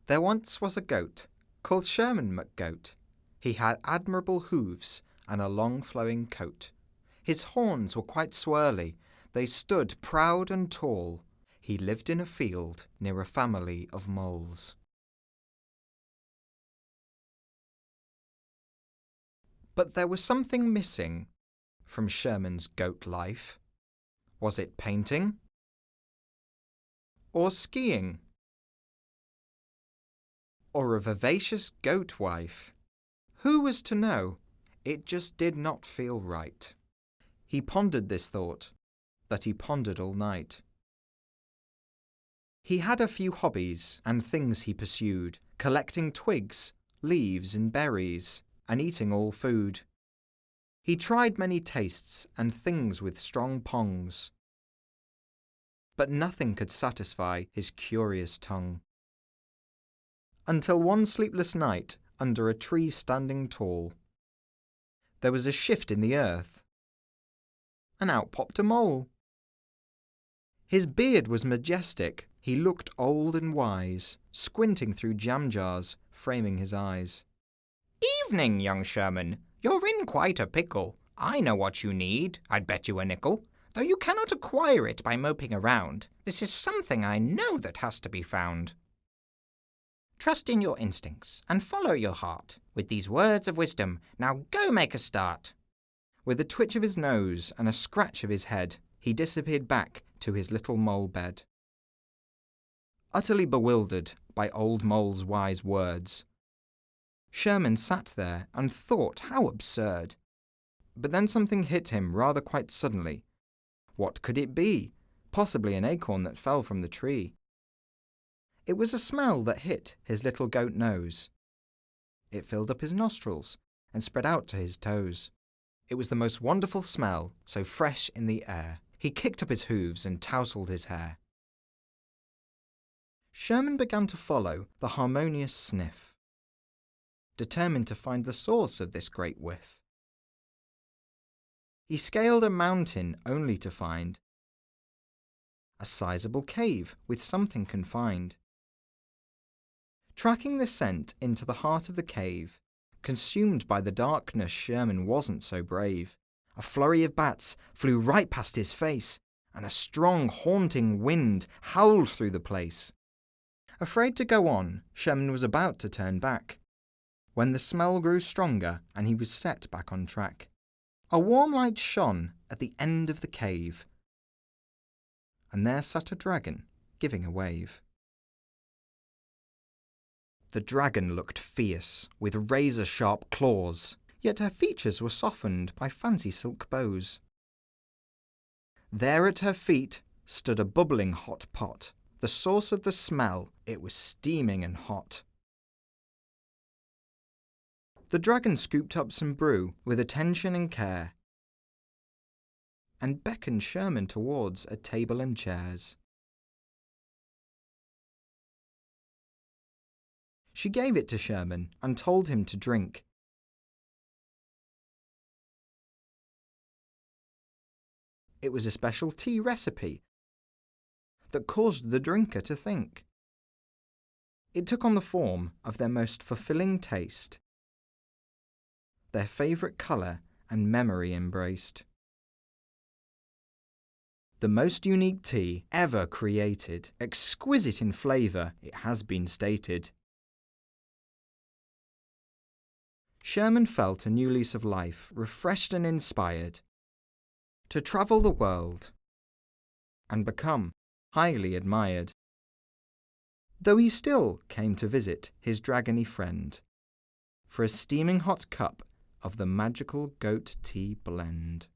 There once was a goat, called Sherman McGoat. He had admirable hooves and a long flowing coat. His horns were quite swirly, they stood proud and tall. He lived in a field near a family of moles. But there was something missing from Sherman's goat life. Was it painting? Or skiing? Or a vivacious goat wife? Who was to know? It just did not feel right. He pondered this thought, that he pondered all night. He had a few hobbies and things he pursued, collecting twigs, leaves and berries, and eating all food. He tried many tastes and things with strong pongs, but nothing could satisfy his curious tongue. Until one sleepless night, under a tree standing tall, there was a shift in the earth, and out popped a mole. His beard was majestic, he looked old and wise, squinting through jam jars, framing his eyes. "Evening, young Sherman. You're in quite a pickle. I know what you need, I'd bet you a nickel. Though you cannot acquire it by moping around, this is something I know that has to be found. Trust in your instincts and follow your heart. With these words of wisdom, now go make a start." With a twitch of his nose and a scratch of his head, he disappeared back to his little mole bed. Utterly bewildered by old Mole's wise words, Sherman sat there and thought how absurd. But then something hit him rather quite suddenly. What could it be? Possibly an acorn that fell from the tree. It was a smell that hit his little goat nose. It filled up his nostrils and spread out to his toes. It was the most wonderful smell, so fresh in the air. He kicked up his hooves and tousled his hair. Sherman began to follow the harmonious sniff, determined to find the source of this great whiff. He scaled a mountain only to find a sizable cave with something confined. Tracking the scent into the heart of the cave, consumed by the darkness, Sherman wasn't so brave. A flurry of bats flew right past his face, and a strong, haunting wind howled through the place. Afraid to go on, Sherman was about to turn back, when the smell grew stronger and he was set back on track. A warm light shone at the end of the cave, and there sat a dragon, giving a wave. The dragon looked fierce, with razor-sharp claws, yet her features were softened by fancy silk bows. There at her feet stood a bubbling hot pot, the source of the smell. It was steaming and hot. The dragon scooped up some brew with attention and care, and beckoned Sherman towards a table and chairs. She gave it to Sherman and told him to drink. It was a special tea recipe that caused the drinker to think. It took on the form of their most fulfilling taste, their favourite colour and memory embraced. The most unique tea ever created, exquisite in flavour, it has been stated. Sherman felt a new lease of life, refreshed and inspired, to travel the world and become highly admired. Though he still came to visit his dragony friend for a steaming hot cup of the magical goat tea blend.